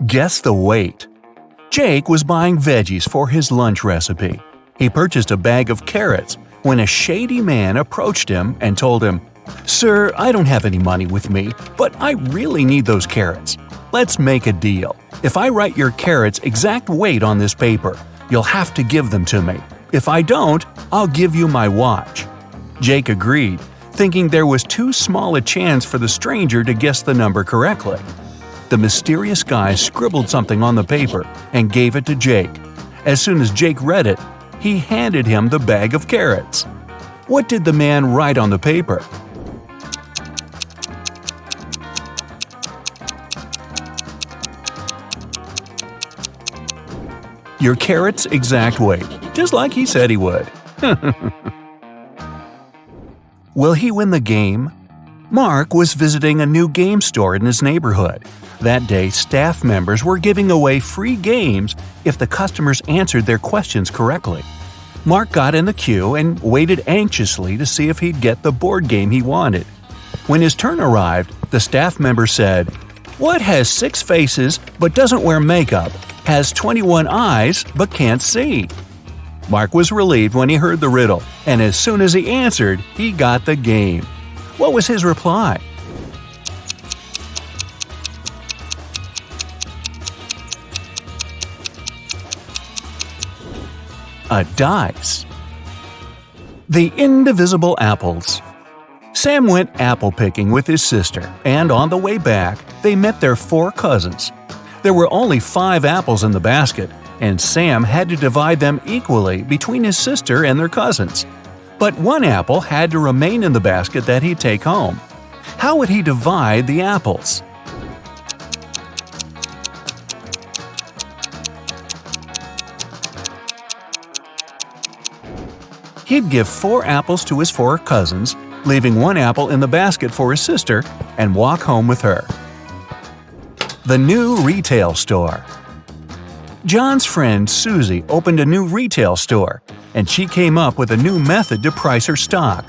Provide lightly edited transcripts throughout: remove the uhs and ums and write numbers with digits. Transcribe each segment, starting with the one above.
Guess the weight. Jake was buying veggies for his lunch recipe. He purchased a bag of carrots when a shady man approached him and told him, "Sir, I don't have any money with me, but I really need those carrots. Let's make a deal. If I write your carrots' exact weight on this paper, you'll have to give them to me. If I don't, I'll give you my watch." Jake agreed, thinking there was too small a chance for the stranger to guess the number correctly. The mysterious guy scribbled something on the paper and gave it to Jake. As soon as Jake read it, he handed him the bag of carrots. What did the man write on the paper? Your carrot's exact weight, just like he said he would. Will he win the game? Mark was visiting a new game store in his neighborhood. That day, staff members were giving away free games if the customers answered their questions correctly. Mark got in the queue and waited anxiously to see if he'd get the board game he wanted. When his turn arrived, the staff member said, "What has 6 faces but doesn't wear makeup, has 21 eyes but can't see?" Mark was relieved when he heard the riddle, and as soon as he answered, he got the game. What was his reply? A dice. The indivisible apples. Sam went apple picking with his sister, and on the way back, they met their 4 cousins. There were only 5 apples in the basket, and Sam had to divide them equally between his sister and their cousins. But 1 apple had to remain in the basket that he'd take home. How would he divide the apples? He'd give 4 apples to his 4 cousins, leaving 1 apple in the basket for his sister, and walk home with her. The new retail store. John's friend Susie opened a new retail store, and she came up with a new method to price her stock.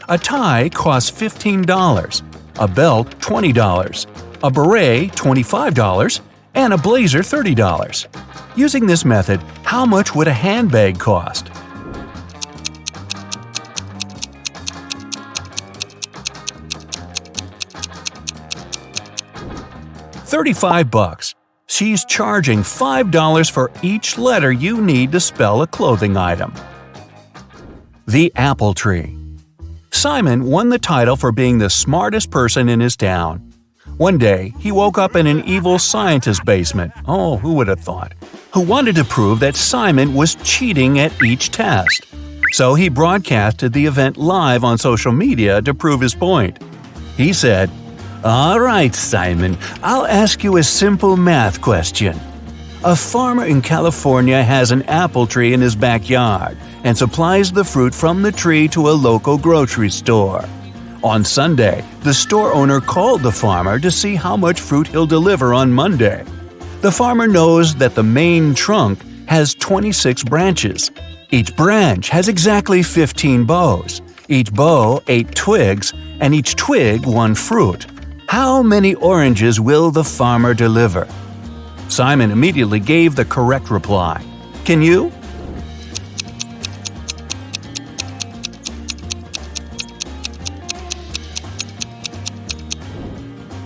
A tie cost $15, a belt $20, a beret $25, and a blazer $30. Using this method, how much would a handbag cost? $35. She's charging $5 for each letter you need to spell a clothing item. The apple tree. Simon won the title for being the smartest person in his town. One day, he woke up in an evil scientist's basement. Oh, who would have thought? Who wanted to prove that Simon was cheating at each test. So he broadcasted the event live on social media to prove his point. He said, "All right, Simon, I'll ask you a simple math question. A farmer in California has an apple tree in his backyard and supplies the fruit from the tree to a local grocery store. On Sunday, the store owner called the farmer to see how much fruit he'll deliver on Monday. The farmer knows that the main trunk has 26 branches. Each branch has exactly 15 boughs, each bough 8 twigs, and each twig 1 fruit. How many oranges will the farmer deliver?" Simon immediately gave the correct reply. Can you?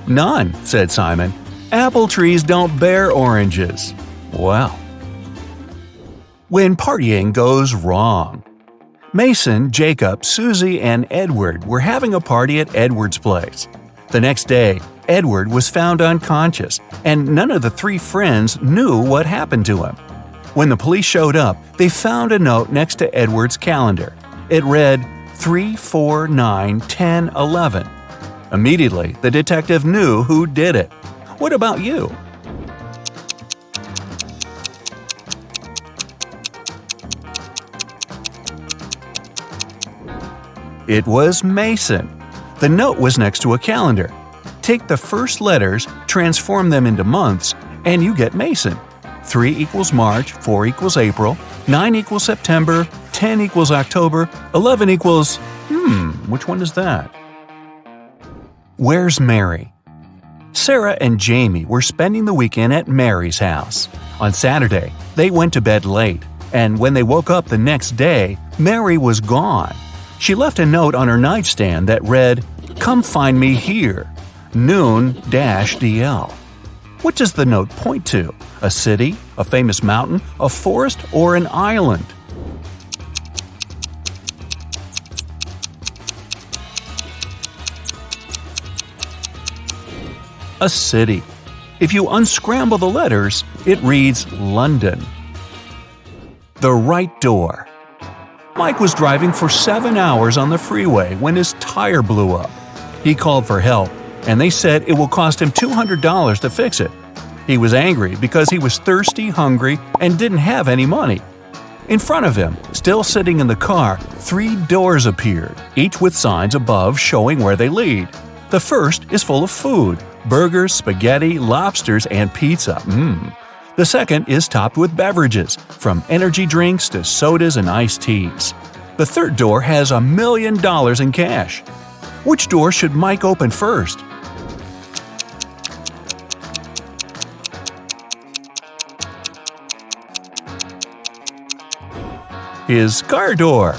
"None," said Simon. "Apple trees don't bear oranges." Well. When partying goes wrong. Mason, Jacob, Susie, and Edward were having a party at Edward's place. The next day, Edward was found unconscious, and none of the 3 friends knew what happened to him. When the police showed up, they found a note next to Edward's calendar. It read 3, 4, 9, 10, 11. Immediately, the detective knew who did it. What about you? It was Mason. The note was next to a calendar. Take the first letters, transform them into months, and you get Mason. 3 equals March, 4 equals April, 9 equals September, 10 equals October, 11 equals… which one is that? Where's Mary? Sarah and Jamie were spending the weekend at Mary's house. On Saturday, they went to bed late, and when they woke up the next day, Mary was gone. She left a note on her nightstand that read, "Come find me here, noon-DL." What does the note point to? A city, a famous mountain, a forest, or an island? A city. If you unscramble the letters, it reads London. The right door. Mike was driving for 7 hours on the freeway when his tire blew up. He called for help, and they said it will cost him $200 to fix it. He was angry because he was thirsty, hungry, and didn't have any money. In front of him, still sitting in the car, 3 doors appeared, each with signs above showing where they lead. The first is full of food: burgers, spaghetti, lobsters, and pizza. The second is topped with beverages, from energy drinks to sodas and iced teas. The third door has $1 million in cash. Which door should Mike open first? His car door.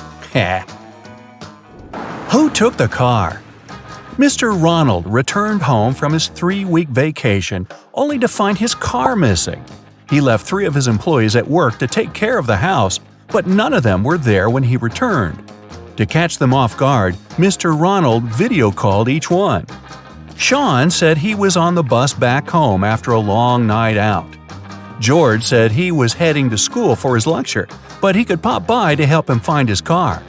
Who took the car? Mr. Ronald returned home from his 3-week vacation only to find his car missing. He left 3 of his employees at work to take care of the house, but none of them were there when he returned. To catch them off guard, Mr. Ronald video called each one. Sean said he was on the bus back home after a long night out. George said he was heading to school for his lecture, but he could pop by to help him find his car.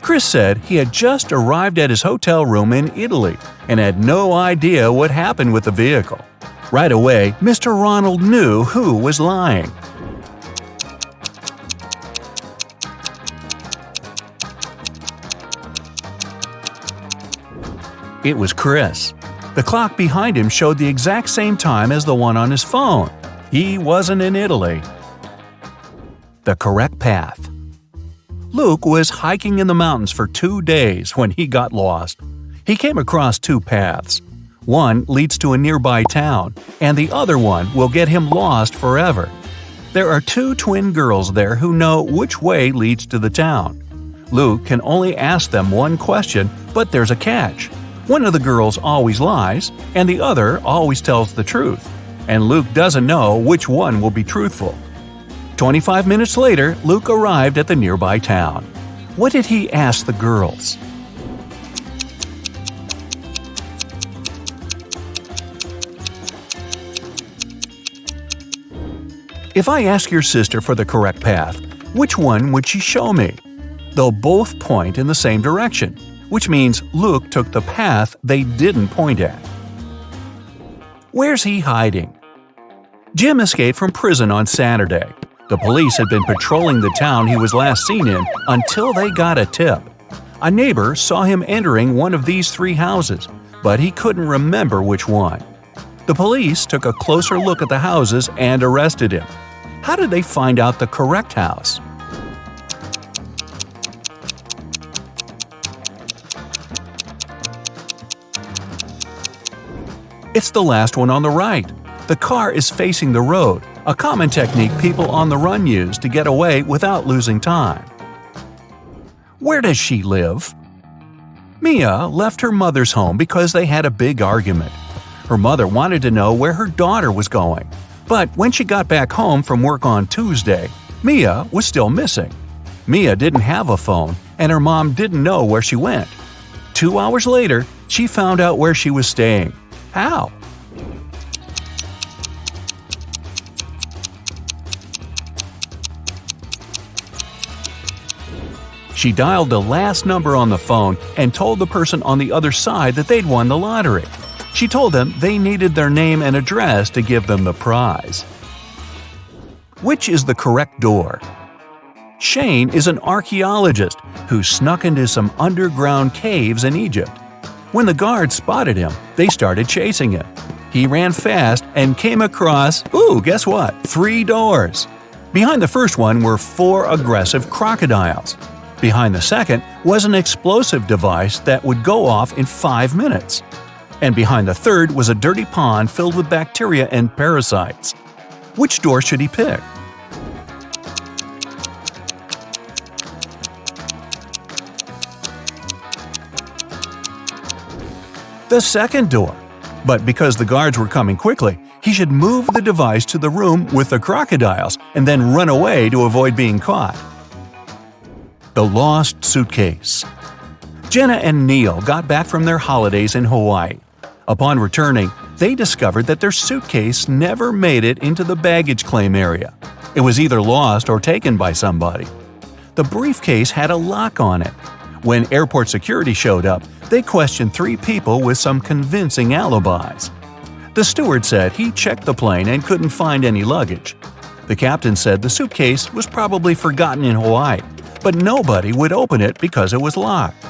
Chris said he had just arrived at his hotel room in Italy and had no idea what happened with the vehicle. Right away, Mr. Ronald knew who was lying. It was Chris. The clock behind him showed the exact same time as the one on his phone. He wasn't in Italy. The correct path. Luke was hiking in the mountains for 2 days when he got lost. He came across 2 paths. One leads to a nearby town, and the other one will get him lost forever. There are 2 twin girls there who know which way leads to the town. Luke can only ask them one question, but there's a catch. One of the girls always lies, and the other always tells the truth. And Luke doesn't know which one will be truthful. 25 minutes later, Luke arrived at the nearby town. What did he ask the girls? If I ask your sister for the correct path, which one would she show me? They'll both point in the same direction, which means Luke took the path they didn't point at. Where's he hiding? Jim escaped from prison on Saturday. The police had been patrolling the town he was last seen in until they got a tip. A neighbor saw him entering one of these 3 houses, but he couldn't remember which one. The police took a closer look at the houses and arrested him. How did they find out the correct house? It's the last one on the right. The car is facing the road, a common technique people on the run use to get away without losing time. Where does she live? Mia left her mother's home because they had a big argument. Her mother wanted to know where her daughter was going, but when she got back home from work on Tuesday, Mia was still missing. Mia didn't have a phone, and her mom didn't know where she went. 2 hours later, she found out where she was staying. How? She dialed the last number on the phone and told the person on the other side that they'd won the lottery. She told them they needed their name and address to give them the prize. Which is the correct door? Shane is an archaeologist who snuck into some underground caves in Egypt. When the guards spotted him, they started chasing him. He ran fast and came across, guess what? 3 doors. Behind the first one were 4 aggressive crocodiles. Behind the second was an explosive device that would go off in 5 minutes. and behind the third was a dirty pond filled with bacteria and parasites. Which door should he pick? The second door. But because the guards were coming quickly, he should move the device to the room with the crocodiles and then run away to avoid being caught. The lost suitcase. Jenna and Neil got back from their holidays in Hawaii. Upon returning, they discovered that their suitcase never made it into the baggage claim area. It was either lost or taken by somebody. The briefcase had a lock on it. When airport security showed up, they questioned 3 people with some convincing alibis. The steward said he checked the plane and couldn't find any luggage. The captain said the suitcase was probably forgotten in Hawaii, but nobody would open it because it was locked.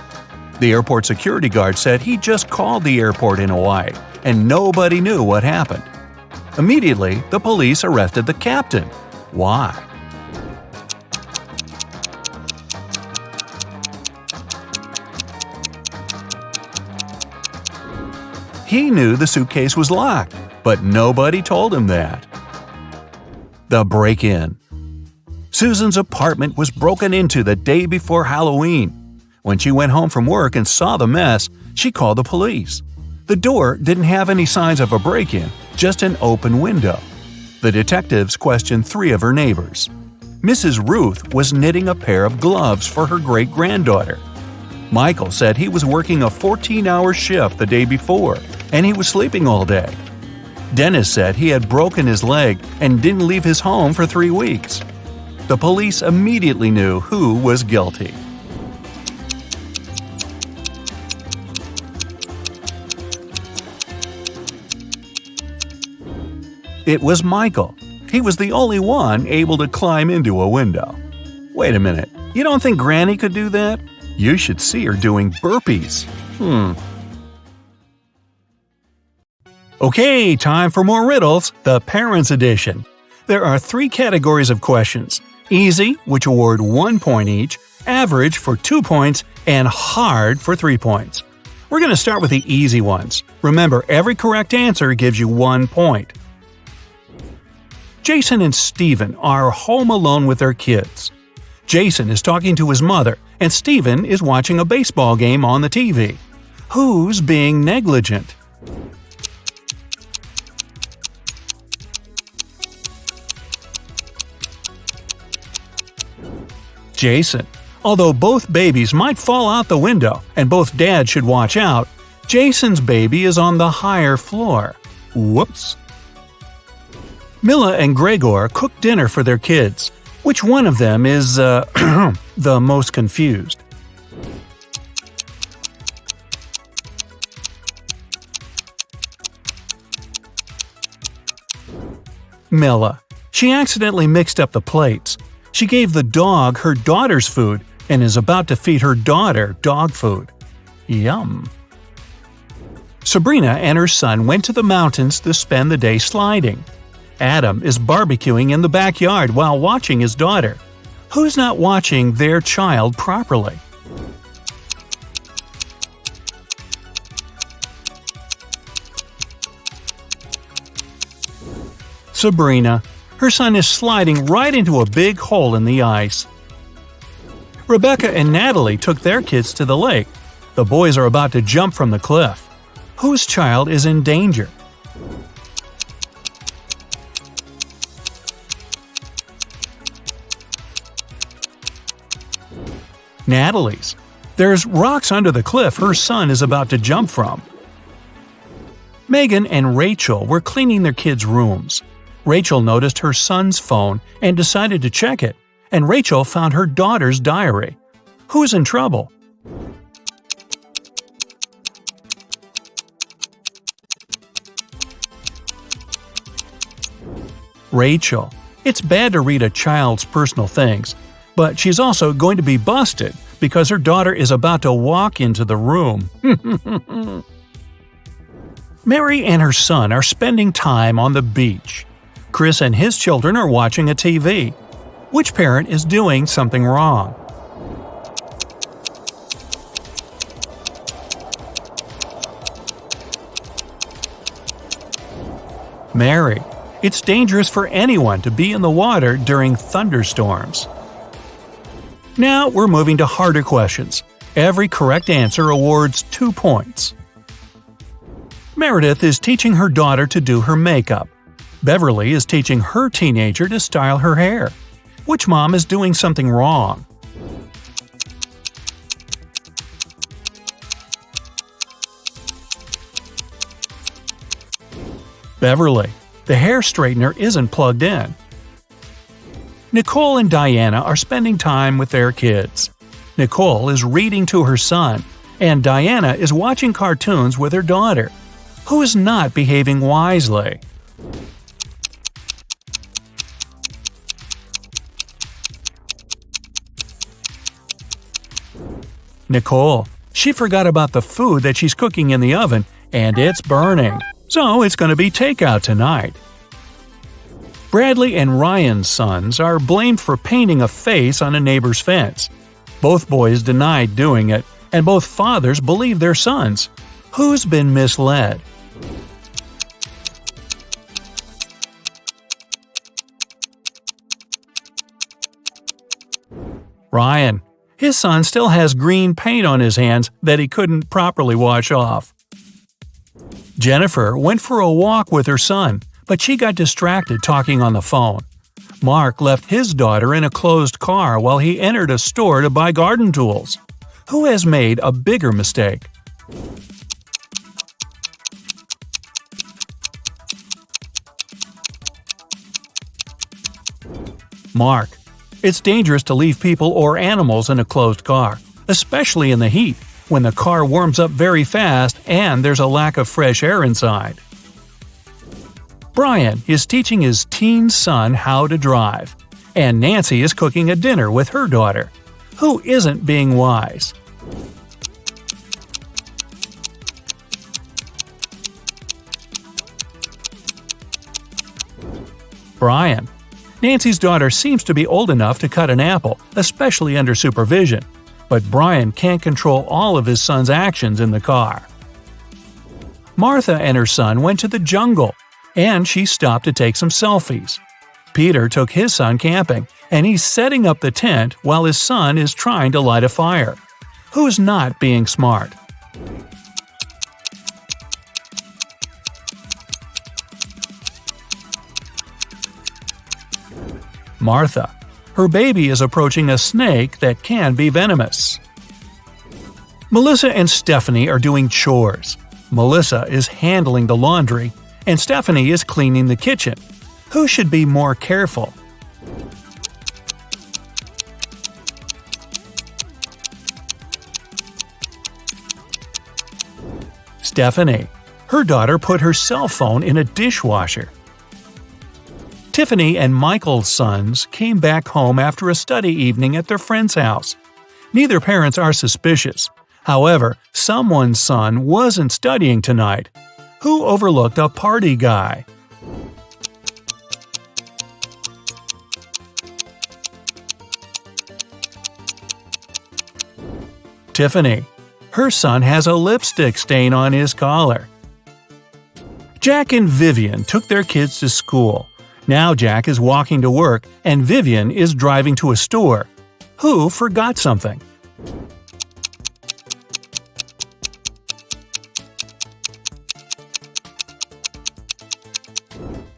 The airport security guard said he just called the airport in Hawaii, and nobody knew what happened. Immediately, the police arrested the captain. Why? He knew the suitcase was locked, but nobody told him that. The break-in. Susan's apartment was broken into the day before Halloween. When she went home from work and saw the mess, she called the police. The door didn't have any signs of a break-in, just an open window. The detectives questioned 3 of her neighbors. Mrs. Ruth was knitting a pair of gloves for her great-granddaughter. Michael said he was working a 14-hour shift the day before, and he was sleeping all day. Dennis said he had broken his leg and didn't leave his home for 3 weeks. The police immediately knew who was guilty. It was Michael. He was the only one able to climb into a window. Wait a minute, you don't think Granny could do that? You should see her doing burpees. Okay, time for more riddles, the Parents Edition. There are 3 categories of questions: easy, which award 1 point each, average for 2 points, and hard for 3 points. We're going to start with the easy ones. Remember, every correct answer gives you 1 point. Jason and Steven are home alone with their kids. Jason is talking to his mother, and Steven is watching a baseball game on the TV. Who's being negligent? Jason. Although both babies might fall out the window and both dads should watch out, Jason's baby is on the higher floor. Whoops. Mila and Gregor cook dinner for their kids. Which one of them is, the most confused? Mila. She accidentally mixed up the plates. She gave the dog her daughter's food and is about to feed her daughter dog food. Yum. Sabrina and her son went to the mountains to spend the day sliding. Adam is barbecuing in the backyard while watching his daughter. Who's not watching their child properly? Sabrina. Her son is sliding right into a big hole in the ice. Rebecca and Natalie took their kids to the lake. The boys are about to jump from the cliff. Whose child is in danger? Natalie's. There's rocks under the cliff her son is about to jump from. Megan and Rachel were cleaning their kids' rooms. Rachel noticed her son's phone and decided to check it, and Rachel found her daughter's diary. Who's in trouble? Rachel. It's bad to read a child's personal things, but she's also going to be busted because her daughter is about to walk into the room. Mary and her son are spending time on the beach. Chris and his children are watching a TV. Which parent is doing something wrong? Mary, it's dangerous for anyone to be in the water during thunderstorms. Now we're moving to harder questions. Every correct answer awards 2 points. Meredith is teaching her daughter to do her makeup. Beverly is teaching her teenager to style her hair. Which mom is doing something wrong? Beverly. The hair straightener isn't plugged in. Nicole and Diana are spending time with their kids. Nicole is reading to her son, and Diana is watching cartoons with her daughter. Who is not behaving wisely? Nicole. She forgot about the food that she's cooking in the oven, and it's burning. So it's going to be takeout tonight. Bradley and Ryan's sons are blamed for painting a face on a neighbor's fence. Both boys denied doing it, and both fathers believe their sons. Who's been misled? Ryan. His son still has green paint on his hands that he couldn't properly wash off. Jennifer went for a walk with her son, but she got distracted talking on the phone. Mark left his daughter in a closed car while he entered a store to buy garden tools. Who has made a bigger mistake? Mark. It's dangerous to leave people or animals in a closed car, especially in the heat, when the car warms up very fast and there's a lack of fresh air inside. Brian is teaching his teen son how to drive, and Nancy is cooking a dinner with her daughter. Who isn't being wise? Brian. Nancy's daughter seems to be old enough to cut an apple, especially under supervision. But Brian can't control all of his son's actions in the car. Martha and her son went to the jungle, and she stopped to take some selfies. Peter took his son camping, and he's setting up the tent while his son is trying to light a fire. Who's not being smart? Martha. Her baby is approaching a snake that can be venomous. Melissa and Stephanie are doing chores. Melissa is handling the laundry, and Stephanie is cleaning the kitchen. Who should be more careful? Stephanie. Her daughter put her cell phone in a dishwasher. Tiffany and Michael's sons came back home after a study evening at their friend's house. Neither parents are suspicious. However, someone's son wasn't studying tonight. Who overlooked a party guy? Tiffany. Her son has a lipstick stain on his collar. Jack and Vivian took their kids to school. Now Jack is walking to work and Vivian is driving to a store. Who forgot something?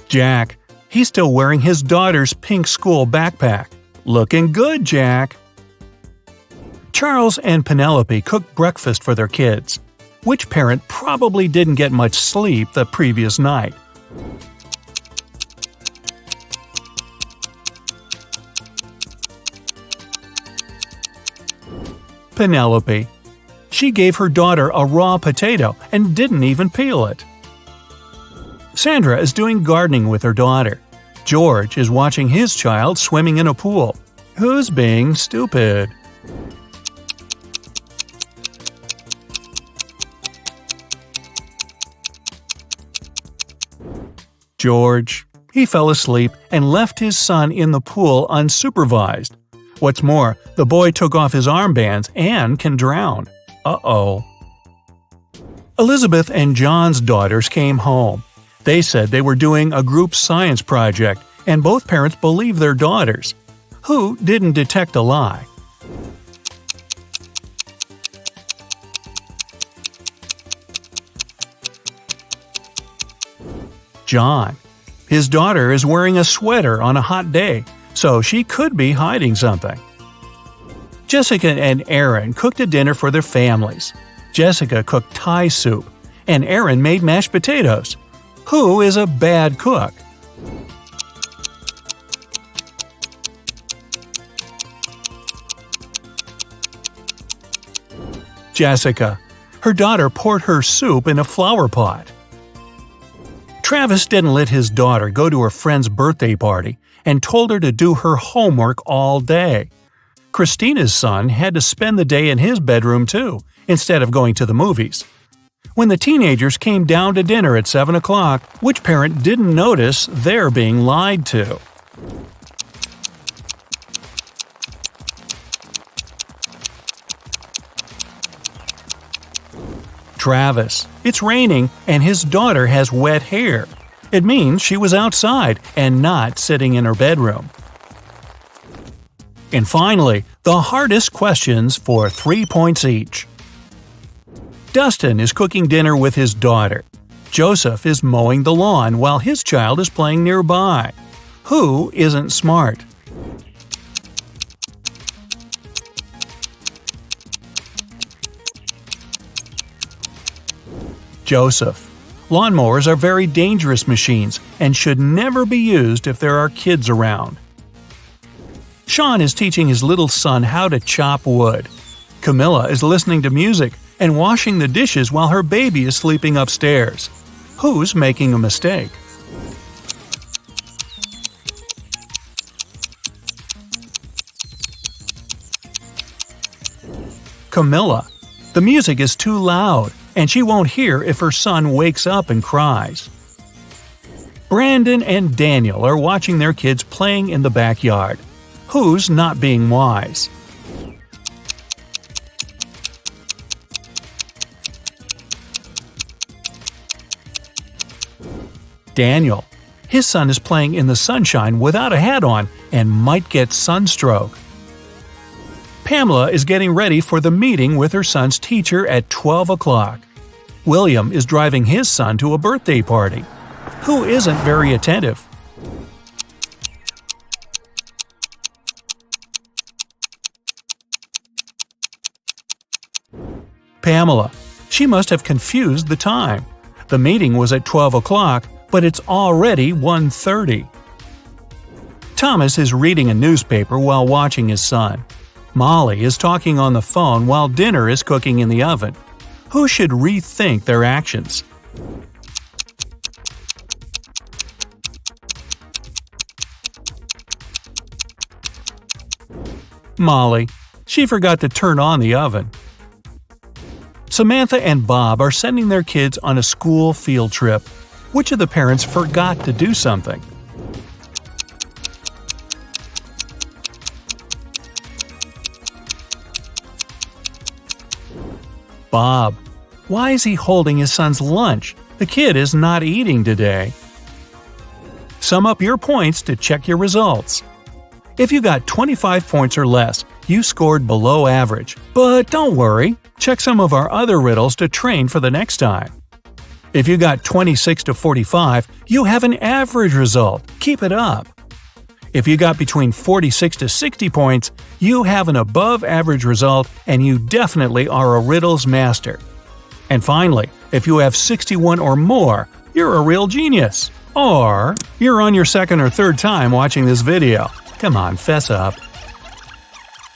Jack. He's still wearing his daughter's pink school backpack. Looking good, Jack. Charles and Penelope cooked breakfast for their kids. Which parent probably didn't get much sleep the previous night? Penelope. She gave her daughter a raw potato and didn't even peel it. Sandra is doing gardening with her daughter. George is watching his child swimming in a pool. Who's being stupid? George. He fell asleep and left his son in the pool unsupervised. What's more, the boy took off his armbands and can drown. Uh-oh. Elizabeth and John's daughters came home. They said they were doing a group science project, and both parents believed their daughters. Who didn't detect a lie? John. His daughter is wearing a sweater on a hot day, so she could be hiding something. Jessica and Aaron cooked a dinner for their families. Jessica cooked Thai soup, and Aaron made mashed potatoes. Who is a bad cook? Jessica. Her daughter poured her soup in a flower pot. Travis didn't let his daughter go to her friend's birthday party and told her to do her homework all day. Christina's son had to spend the day in his bedroom too, instead of going to the movies. When the teenagers came down to dinner at 7 o'clock, which parent didn't notice they're being lied to? Travis. It's raining and his daughter has wet hair. It means she was outside and not sitting in her bedroom. And finally, the hardest questions for 3 points each. Dustin is cooking dinner with his daughter. Joseph is mowing the lawn while his child is playing nearby. Who isn't smart? Joseph. Lawnmowers are very dangerous machines and should never be used if there are kids around. Sean is teaching his little son how to chop wood. Camilla is listening to music and washing the dishes while her baby is sleeping upstairs. Who's making a mistake? Camilla. The music is too loud, and she won't hear if her son wakes up and cries. Brandon and Daniel are watching their kids playing in the backyard. Who's not being wise? Daniel. His son is playing in the sunshine without a hat on and might get sunstroke. Pamela is getting ready for the meeting with her son's teacher at 12 o'clock. William is driving his son to a birthday party. Who isn't very attentive? Pamela. She must have confused the time. The meeting was at 12 o'clock, but it's already 1:30. Thomas is reading a newspaper while watching his son. Molly is talking on the phone while dinner is cooking in the oven. Who should rethink their actions? Molly. She forgot to turn on the oven. Samantha and Bob are sending their kids on a school field trip. Which of the parents forgot to do something? Bob. Why is he holding his son's lunch? The kid is not eating today. Sum up your points to check your results. If you got 25 points or less, you scored below average. But don't worry, check some of our other riddles to train for the next time. If you got 26 to 45, you have an average result. Keep it up. If you got between 46 to 60 points, you have an above-average result and you definitely are a riddles master. And finally, if you have 61 or more, you're a real genius. Or you're on your second or third time watching this video. Come on, fess up.